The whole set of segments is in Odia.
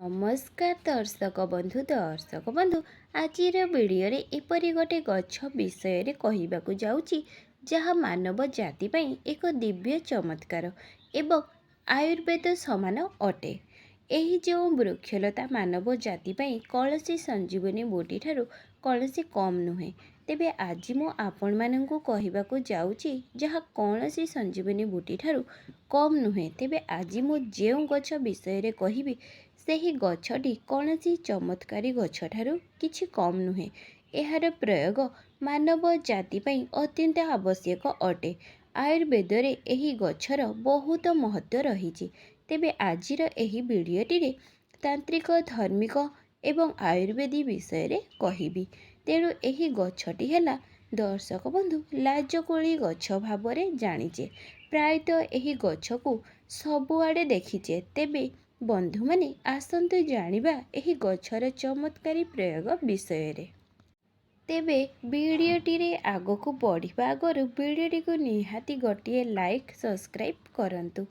नमस्कार दर्शक बंधु आज वीडियो एपरी गोटे गछ विषय कहवाक जाऊँगी जहाँ मानव जाति पई एक दिव्य चमत्कार एवं आयुर्वेद समान अटे। एही जो वृक्षलता मानव जाति पई कौनसी संजीवनी बूटी ठारू कौनसी कम नुहे। तेबे आज मु आपण माननकु कहवाक जाऊँगी जहाँ कौनसी संजीवनी बूटी ठारू कम नुहे। तेबे आज मु जेउ गछ विषय कहबी ସେହି ଗଛଟି କୌଣସି ଚମତ୍କାରୀ ଗଛ ଠାରୁ କିଛି କମ୍ ନୁହେଁ। ଏହାର ପ୍ରୟୋଗ ମାନବ ଜାତି ପାଇଁ ଅତ୍ୟନ୍ତ ଆବଶ୍ୟକ ଅଟେ। ଆୟୁର୍ବେଦରେ ଏହି ଗଛର ବହୁତ ମହତ୍ତ୍ୱ ରହିଛି। ତେବେ ଆଜିର ଏହି ଭିଡ଼ିଓଟିରେ ତାନ୍ତ୍ରିକ ଧାର୍ମିକ ଏବଂ ଆୟୁର୍ବେଦୀ ବିଷୟରେ କହିବି। ତେଣୁ ଏହି ଗଛଟି ହେଲା ଦର୍ଶକ ବନ୍ଧୁ ଲାଜକୁଳି ଗଛ ଭାବରେ ଜାଣିଛେ। ପ୍ରାୟତଃ ଏହି ଗଛକୁ ସବୁଆଡ଼େ ଦେଖିଛେ। ତେବେ ବନ୍ଧୁମାନେ ଆସନ୍ତୁ ଜାଣିବା ଏହି ଗଛର ଚମତ୍କାରୀ ପ୍ରୟୋଗ ବିଷୟରେ। ତେବେ ଭିଡ଼ିଓଟିରେ ଆଗକୁ ବଢ଼ିବା ଆଗରୁ ଭିଡ଼ିଓଟିକୁ ନିହାତି ଗୋଟିଏ ଲାଇକ୍ ସବସ୍କ୍ରାଇବ୍ କରନ୍ତୁ।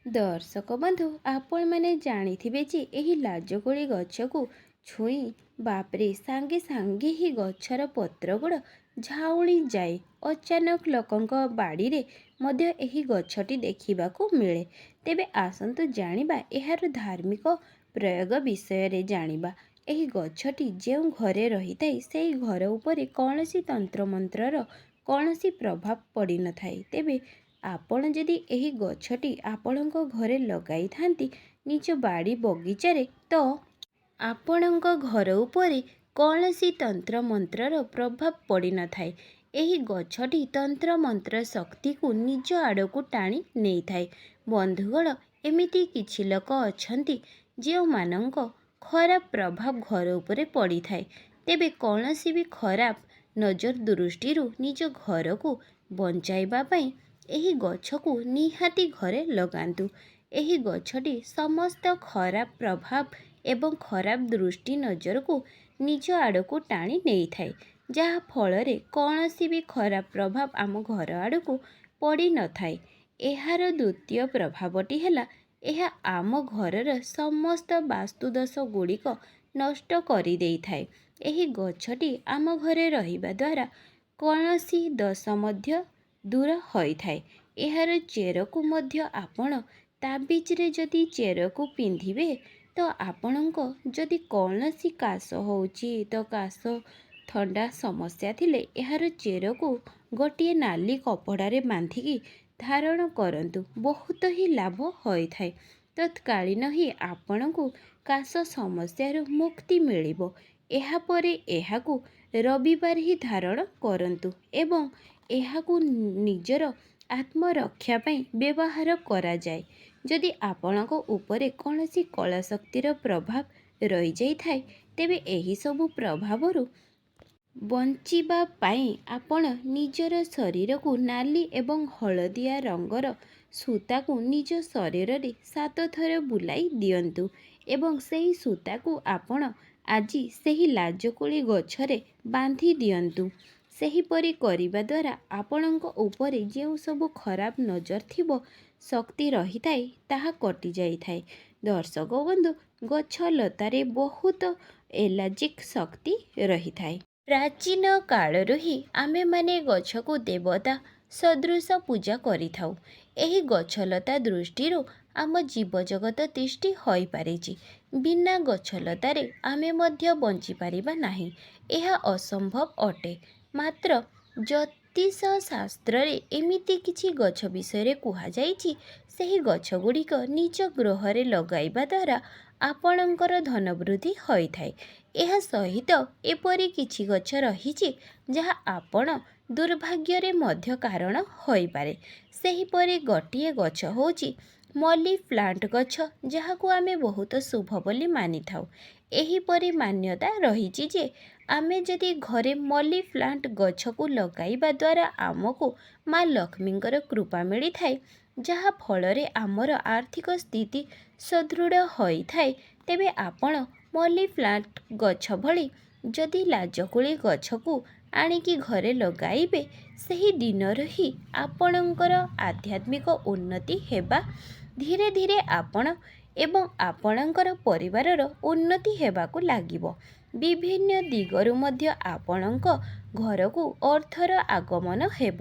ଦର୍ଶକ ବନ୍ଧୁ ଆପଣମାନେ ଜାଣିଥିବେ ଯେ ଏହି ଲାଜକୁଳି ଗଛକୁ ଛୁଇଁ ବାପରେ ସାଙ୍ଗେ ସାଙ୍ଗେ ହିଁ ଗଛର ପତ୍ରଗୁଡ଼ା ଝାଉଁଳି ଯାଏ। ଅଚାନକ ଲୋକଙ୍କ ବାଡ଼ିରେ ମଧ୍ୟ ଏହି ଗଛଟି ଦେଖିବାକୁ ମିଳେ। ତେବେ ଆସନ୍ତୁ ଜାଣିବା ଏହାର ଧାର୍ମିକ ପ୍ରୟୋଗ ବିଷୟରେ ଜାଣିବା। ଏହି ଗଛଟି ଯେଉଁ ଘରେ ରହିଥାଏ ସେହି ଘର ଉପରେ କୌଣସି ତନ୍ତ୍ରମନ୍ତ୍ରର କୌଣସି ପ୍ରଭାବ ପଡ଼ିନଥାଏ। ତେବେ ଆପଣ ଯଦି ଏହି ଗଛଟି ଆପଣଙ୍କ ଘରେ ଲଗାଇଥାନ୍ତି ନିଜ ବାଡ଼ି ବଗିଚାରେ ତ ଆପଣଙ୍କ ଘର ଉପରେ କୌଣସି ତନ୍ତ୍ରମନ୍ତ୍ରର ପ୍ରଭାବ ପଡ଼ିନଥାଏ। ଏହି ଗଛଟି ତନ୍ତ୍ରମନ୍ତ୍ର ଶକ୍ତିକୁ ନିଜ ଆଡ଼କୁ ଟାଣି ନେଇଥାଏ। ବନ୍ଧୁଗଣ ଏମିତି କିଛି ଲୋକ ଅଛନ୍ତି ଯେଉଁମାନଙ୍କ ଖରାପ ପ୍ରଭାବ ଘର ଉପରେ ପଡ଼ିଥାଏ। ତେବେ କୌଣସି ବି ଖରାପ ନଜର ଦୃଷ୍ଟିରୁ ନିଜ ଘରକୁ ବଞ୍ଚାଇବା ପାଇଁ ଏହି ଗଛକୁ ନିହାତି ଘରେ ଲଗାନ୍ତୁ। ଏହି ଗଛଟି ସମସ୍ତ ଖରାପ ପ୍ରଭାବ ଏବଂ ଖରାପ ଦୃଷ୍ଟି ନଜରକୁ ନିଜ ଆଡ଼କୁ ଟାଣି ନେଇଥାଏ। ଯାହା ଫଳରେ କୌଣସି ବି ଖରାପ ପ୍ରଭାବ ଆମ ଘର ଆଡ଼କୁ ପଡ଼ିନଥାଏ। ଏହାର ଦ୍ୱିତୀୟ ପ୍ରଭାବଟି ହେଲା ଏହା ଆମ ଘରର ସମସ୍ତ ବାସ୍ତୁଦୋଷ ଗୁଡ଼ିକ ନଷ୍ଟ କରିଦେଇଥାଏ। ଏହି ଗଛଟି ଆମ ଘରେ ରହିବା ଦ୍ୱାରା କୌଣସି ଦୋଷ ମଧ୍ୟ ଦୂର ହୋଇଥାଏ। ଏହାର ଚେରକୁ ମଧ୍ୟ ଆପଣ ତାବିଜରେ ଯଦି ଚେରକୁ ପିନ୍ଧିବେ ତ ଆପଣଙ୍କ ଯଦି କୌଣସି କାଶ ହେଉଛି ତ କାଶ ଥଣ୍ଡା ସମସ୍ୟା ଥିଲେ ଏହାର ଚେରକୁ ଗୋଟିଏ ନାଲି କପଡ଼ାରେ ବାନ୍ଧିକି ଧାରଣ କରନ୍ତୁ। ବହୁତ ହିଁ ଲାଭ ହୋଇଥାଏ। ତତ୍କାଳୀନ ହିଁ ଆପଣଙ୍କୁ କାଶ ସମସ୍ୟାରୁ ମୁକ୍ତି ମିଳିବ। ଏହାପରେ ଏହାକୁ ରବିବାର ହିଁ ଧାରଣ କରନ୍ତୁ ଏବଂ ଏହାକୁ ନିଜର ଆତ୍ମରକ୍ଷା ପାଇଁ ବ୍ୟବହାର କରାଯାଏ। ଯଦି ଆପଣଙ୍କ ଉପରେ କୌଣସି କଳା ଶକ୍ତିର ପ୍ରଭାବ ରହିଯାଇଥାଏ ତେବେ ଏହିସବୁ ପ୍ରଭାବରୁ ବଞ୍ଚିବା ପାଇଁ ଆପଣ ନିଜର ଶରୀରକୁ ନାଲି ଏବଂ ହଳଦିଆ ରଙ୍ଗର ସୂତାକୁ ନିଜ ଶରୀରରେ 7 ଥର ବୁଲାଇ ଦିଅନ୍ତୁ ଏବଂ ସେହି ସୂତାକୁ ଆପଣ ଆଜି ସେହି ଲାଜକୁଳି ଗଛରେ ବାନ୍ଧି ଦିଅନ୍ତୁ। ସେହିପରି କରିବା ଦ୍ୱାରା ଆପଣଙ୍କ ଉପରେ ଯେଉଁ ସବୁ ଖରାପ ନଜର ଥିବ ଶକ୍ତି ରହିଥାଏ ତାହା କଟିଯାଇଥାଏ। ଦର୍ଶକ ବନ୍ଧୁ ଗଛ ଲତାରେ ବହୁତ ଏଲାର୍ଜିକ୍ ଶକ୍ତି ରହିଥାଏ। ପ୍ରାଚୀନ କାଳରୁ ହିଁ ଆମେମାନେ ଗଛକୁ ଦେବତା ସଦୃଶ ପୂଜା କରିଥାଉ। ଏହି ଗଛଲତା ଦୃଷ୍ଟିରୁ ଆମ ଜୀବଜଗତ ତିଷ୍ଠି ହୋଇପାରିଛି। ବିନା ଗଛଲତାରେ ଆମେ ମଧ୍ୟ ବଞ୍ଚିପାରିବା ନାହିଁ। ଏହା ଅସମ୍ଭବ ଅଟେ। ମାତ୍ର ଜ୍ୟୋତିଷ ଶାସ୍ତ୍ରରେ ଏମିତି କିଛି ଗଛ ବିଷୟରେ କୁହାଯାଇଛି ସେହି ଗଛଗୁଡ଼ିକ ନିଜ ଗୃହରେ ଲଗାଇବା ଦ୍ୱାରା ଆପଣଙ୍କର ଧନ ବୃଦ୍ଧି ହୋଇଥାଏ। ଏହା ସହିତ ଏପରି କିଛି ଗଛ ରହିଛି ଯାହା ଆପଣ ଦୁର୍ଭାଗ୍ୟରେ ମଧ୍ୟ କାରଣ ହୋଇପାରେ। ସେହିପରି ଗୋଟିଏ ଗଛ ହେଉଛି ମଲି ପ୍ଲାଣ୍ଟ ଗଛ, ଯାହାକୁ ଆମେ ବହୁତ ଶୁଭ ବୋଲି ମାନିଥାଉ। ଏହିପରି ମାନ୍ୟତା ରହିଛି ଯେ ଆମେ ଯଦି ଘରେ ମଲି ପ୍ଲାଣ୍ଟ ଗଛକୁ ଲଗାଇବା ଦ୍ୱାରା ଆମକୁ ମା ଲକ୍ଷ୍ମୀଙ୍କର କୃପା ମିଳିଥାଏ, ଯାହା ଫଳରେ ଆମର ଆର୍ଥିକ ସ୍ଥିତି ସୁଦୃଢ଼ ହୋଇଥାଏ। ତେବେ ଆପଣ ମଲି ପ୍ଲାଣ୍ଟ ଗଛ ଭଳି ଯଦି ଲାଜକୁଳି ଗଛକୁ ଆଣିକି ଘରେ ଲଗାଇବେ ସେହି ଦିନରୁ ହିଁ ଆପଣଙ୍କର ଆଧ୍ୟାତ୍ମିକ ଉନ୍ନତି ହେବା ଧୀରେ ଧୀରେ ଆପଣ ଏବଂ ଆପଣଙ୍କର ପରିବାରର ଉନ୍ନତି ହେବାକୁ ଲାଗିବ। ବିଭିନ୍ନ ଦିଗରୁ ମଧ୍ୟ ଆପଣଙ୍କ ଘରକୁ ଅର୍ଥର ଆଗମନ ହେବ।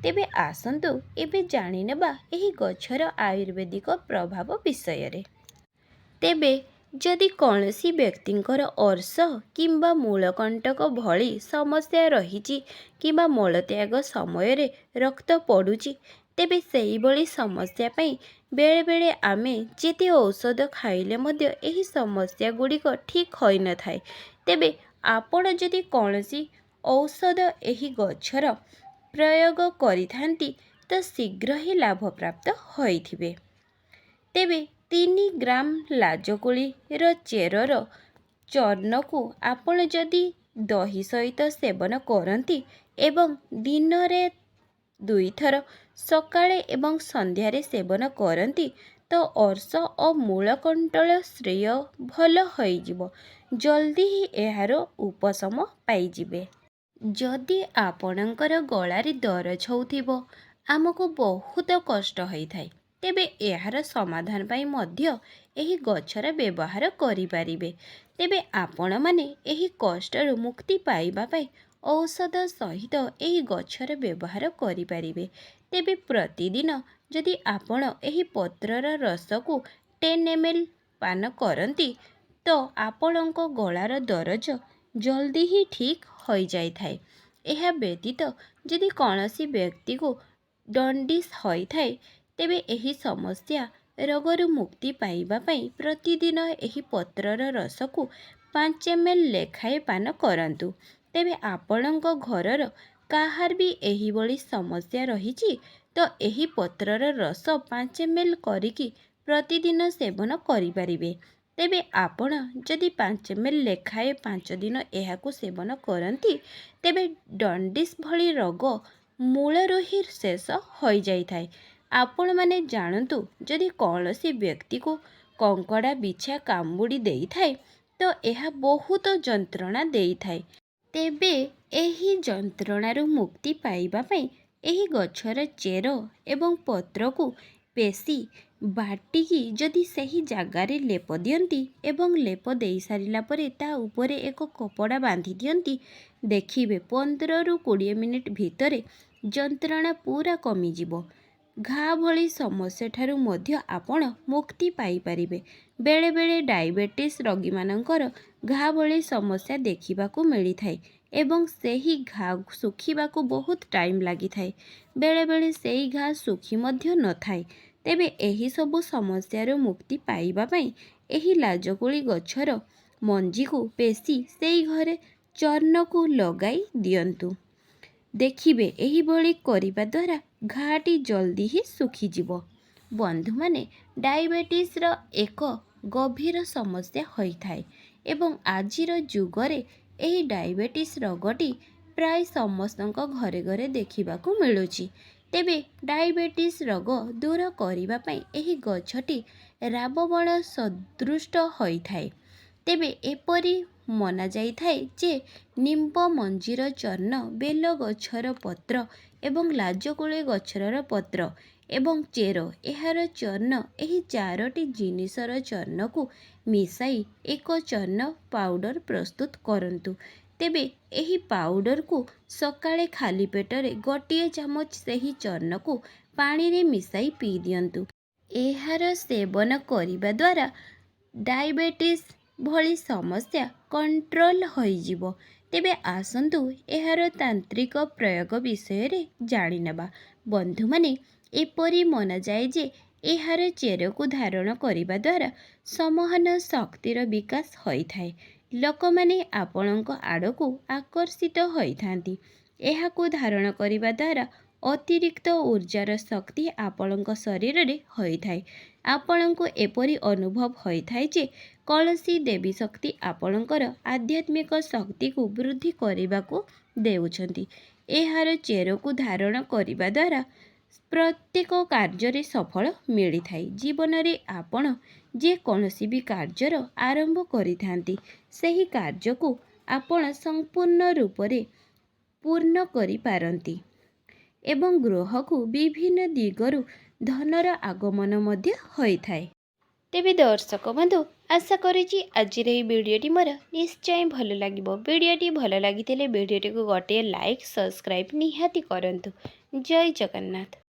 ତେବେ ଆସନ୍ତୁ ଏବେ ଜାଣିନେବା ଏହି ଗଛର ଆୟୁର୍ବେଦିକ ପ୍ରଭାବ ବିଷୟରେ। ତେବେ ଯଦି କୌଣସି ବ୍ୟକ୍ତିଙ୍କର ଅର୍ଶ କିମ୍ବା ମୂଳକଣ୍ଟକ ଭଳି ସମସ୍ୟା ରହିଛି କିମ୍ବା ମଳତ୍ୟାଗ ସମୟରେ ରକ୍ତ ପଡ଼ୁଛି, ତେବେ ସେହିଭଳି ସମସ୍ୟା ପାଇଁ ବେଳେବେଳେ ଆମେ ଯେତେ ଔଷଧ ଖାଇଲେ ମଧ୍ୟ ଏହି ସମସ୍ୟା ଗୁଡ଼ିକ ଠିକ୍ ହୋଇନଥାଏ। ତେବେ ଆପଣ ଯଦି କୌଣସି ଔଷଧ ଏହି ଗଛର ପ୍ରୟୋଗ କରିଥାନ୍ତି ତ ଶୀଘ୍ର ହିଁ ଲାଭପ୍ରାପ୍ତ ହୋଇଥିବେ। ତେବେ 3 ଗ୍ରାମ ଲାଜକୁଳିର ଚେରର ଚୂର୍ଣ୍ଣକୁ ଆପଣ ଯଦି ଦହି ସହିତ ସେବନ କରନ୍ତି ଏବଂ ଦିନରେ 2 ଥର ସକାଳେ ଏବଂ ସନ୍ଧ୍ୟାରେ ସେବନ କରନ୍ତି ତ ଅର୍ଶ ଓ ମୂଳକଣ୍ଟକ ଶ୍ରେୟ ଭଲ ହୋଇଯିବ। ଜଲ୍ଦି ହିଁ ଏହାର ଉପଶମ ପାଇଯିବେ। ଯଦି ଆପଣଙ୍କର ଗଳାରେ ଦରଜ ହେଉଥିବ, ଆମକୁ ବହୁତ କଷ୍ଟ ହୋଇଥାଏ, ତେବେ ଏହାର ସମାଧାନ ପାଇଁ ମଧ୍ୟ ଏହି ଗଛର ବ୍ୟବହାର କରିପାରିବେ। ତେବେ ଆପଣମାନେ ଏହି କଷ୍ଟରୁ ମୁକ୍ତି ପାଇବା ପାଇଁ ଔଷଧ ସହିତ ଏହି ଗଛର ବ୍ୟବହାର କରିପାରିବେ। ତେବେ ପ୍ରତିଦିନ ଯଦି ଆପଣ ଏହି ପତ୍ରର ରସକୁ 10 ml ପାନ କରନ୍ତି ତ ଆପଣଙ୍କ ଗଳାର ଦରଜ ଜଲ୍ଦି ହିଁ ଠିକ୍ ହୋଇଯାଇଥାଏ। ଏହା ବ୍ୟତୀତ ଯଦି କୌଣସି ବ୍ୟକ୍ତିକୁ ଜଣ୍ଡିସ୍ ହୋଇଥାଏ, ତେବେ ଏହି ସମସ୍ୟା ରୋଗରୁ ମୁକ୍ତି ପାଇବା ପାଇଁ ପ୍ରତିଦିନ ଏହି ପତ୍ରର ରସକୁ 5 ml ଲେଖାଏଁ ପାନ କରନ୍ତୁ। ତେବେ ଆପଣଙ୍କ ଘରର କାହାର ବି ଏହିଭଳି ସମସ୍ୟା ରହିଛି ତ ଏହି ପତ୍ରର ରସ 5 ml କରିକି ପ୍ରତିଦିନ ସେବନ କରିପାରିବେ। ତେବେ ଆପଣ ଯଦି 5 ml ଲେଖାଏଁ 5 ଦିନ ଏହାକୁ ସେବନ କରନ୍ତି, ତେବେ ଜଣ୍ଡିସ୍ ଭଳି ରୋଗ ମୂଳରୁ ହିଁ ଶେଷ ହୋଇଯାଇଥାଏ। ଆପଣମାନେ ଜାଣନ୍ତୁ, ଯଦି କୌଣସି ବ୍ୟକ୍ତିକୁ କଙ୍କଡ଼ା ବିଛା କାମୁଡ଼ି ଦେଇଥାଏ ତ ଏହା ବହୁତ ଯନ୍ତ୍ରଣା ଦେଇଥାଏ। ତେବେ ଏହି ଯନ୍ତ୍ରଣାରୁ ମୁକ୍ତି ପାଇବା ପାଇଁ ଏହି ଗଛର ଚେର ଏବଂ ପତ୍ରକୁ ପେଷି ବାଟିକି ଯଦି ସେହି ଜାଗାରେ ଲେପ ଦିଅନ୍ତି ଏବଂ ଲେପ ଦେଇସାରିଲା ପରେ ତା ଉପରେ ଏକ କପଡ଼ା ବାନ୍ଧି ଦିଅନ୍ତି, ଦେଖିବେ 15ରୁ 20 ମିନିଟ୍ ଭିତରେ ଯନ୍ତ୍ରଣା ପୁରା କମିଯିବ। ଘା ଭଳି ସମସ୍ୟାଠାରୁ ମଧ୍ୟ ଆପଣ ମୁକ୍ତି ପାଇପାରିବେ। ବେଳେବେଳେ ଡାଇବେଟିସ୍ ରୋଗୀମାନଙ୍କର ଘା ଭଳି ସମସ୍ୟା ଦେଖିବାକୁ ମିଳିଥାଏ ଏବଂ ସେହି ଘା ଶୁଖିବାକୁ ବହୁତ ଟାଇମ୍ ଲାଗିଥାଏ। ବେଳେବେଳେ ସେହି ଘା ଶୁଖି ମଧ୍ୟ ନଥାଏ। ତେବେ ଏହିସବୁ ସମସ୍ୟାରୁ ମୁକ୍ତି ପାଇବା ପାଇଁ ଏହି ଲାଜକୁଳି ଗଛର ମଞ୍ଜିକୁ ପେଷି ସେହି ଘରେ ଚୂର୍ଣ୍ଣକୁ ଲଗାଇ ଦିଅନ୍ତୁ। ଦେଖିବେ ଏହିଭଳି କରିବା ଦ୍ୱାରା ଘାଟି ଜଲ୍ଦି ହିଁ ଶୁଖିଯିବ। ବନ୍ଧୁମାନେ, ଡାଇବେଟିସ୍ର ଏକ ଗଭୀର ସମସ୍ୟା ହୋଇଥାଏ ଏବଂ ଆଜିର ଯୁଗରେ ଏହି ଡାଇବେଟିସ୍ ରୋଗଟି ପ୍ରାୟ ସମସ୍ତଙ୍କ ଘରେ ଘରେ ଦେଖିବାକୁ ମିଳୁଛି। ତେବେ ଡାଇବେଟିସ୍ ରୋଗ ଦୂର କରିବା ପାଇଁ ଏହି ଗଛଟି ରାମବଣ ସଦୃଷ୍ଟ ହୋଇଥାଏ। ତେବେ ଏପରି ମନାଯାଇଥାଏ ଯେ ନିମ୍ବ ମଞ୍ଜିର ଚୂର୍ଣ୍ଣ, ବେଲ ଗଛର ପତ୍ର ଏବଂ ଲାଜକୁଳି ଗଛର ପତ୍ର ଏବଂ ଚେର ଏହାର ଚୂର୍ଣ୍ଣ ଏହି 4ଟି ଜିନିଷର ଚୂର୍ଣ୍ଣକୁ ମିଶାଇ ଏକ ଚୂର୍ଣ୍ଣ ପାଉଡର ପ୍ରସ୍ତୁତ କରନ୍ତୁ। ତେବେ ଏହି ପାଉଡରକୁ ସକାଳେ ଖାଲି ପେଟରେ 1 ଚାମଚ ସେହି ଚୂର୍ଣ୍ଣକୁ ପାଣିରେ ମିଶାଇ ପିଇ ଦିଅନ୍ତୁ। ଏହାର ସେବନ କରିବା ଦ୍ୱାରା ଡାଇବେଟିସ୍ ଭଳି ସମସ୍ୟା କଣ୍ଟ୍ରୋଲ ହୋଇଯିବ। ତେବେ ଆସନ୍ତୁ ଏହାର ତାନ୍ତ୍ରିକ ପ୍ରୟୋଗ ବିଷୟରେ ଜାଣିନେବା। ବନ୍ଧୁମାନେ, ଏପରି ମନାଯାଏ ଯେ ଏହାର ଚେରକୁ ଧାରଣ କରିବା ଦ୍ୱାରା ସମ୍ମୋହନ ଶକ୍ତିର ବିକାଶ ହୋଇଥାଏ। ଲୋକମାନେ ଆପଣଙ୍କ ଆଡ଼କୁ ଆକର୍ଷିତ ହୋଇଥାନ୍ତି। ଏହାକୁ ଧାରଣ କରିବା ଦ୍ୱାରା ଅତିରିକ୍ତ ଊର୍ଜାର ଶକ୍ତି ଆପଣଙ୍କ ଶରୀରରେ ହୋଇଥାଏ। ଆପଣଙ୍କୁ ଏପରି ଅନୁଭବ ହୋଇଥାଏ ଯେ କୌଣସି ଦେବୀ ଶକ୍ତି ଆପଣଙ୍କର ଆଧ୍ୟାତ୍ମିକ ଶକ୍ତିକୁ ବୃଦ୍ଧି କରିବାକୁ ଦେଉଛନ୍ତି। ଏହାର ଚେରକୁ ଧାରଣ କରିବା ଦ୍ୱାରା ପ୍ରତ୍ୟେକ କାର୍ଯ୍ୟରେ ସଫଳ ମିଳିଥାଏ। ଜୀବନରେ ଆପଣ ଯେ କୌଣସି ବି କାର୍ଯ୍ୟର ଆରମ୍ଭ କରିଥାନ୍ତି, ସେହି କାର୍ଯ୍ୟକୁ ଆପଣ ସମ୍ପୂର୍ଣ୍ଣ ରୂପରେ ପୂର୍ଣ୍ଣ କରିପାରନ୍ତି ଏବଂ ଗୃହକୁ ବିଭିନ୍ନ ଦିଗରୁ ଧନର ଆଗମନ ମଧ୍ୟ ହୋଇଥାଏ। तेबे दर्शक बंधु आशा करुच्ची आज भिडटी मोर निश्चय भल लगे। भिडटी भल लगी भिडटी को गोटे लाइक सब्सक्राइब निहाती करंतु। जय जगन्नाथ।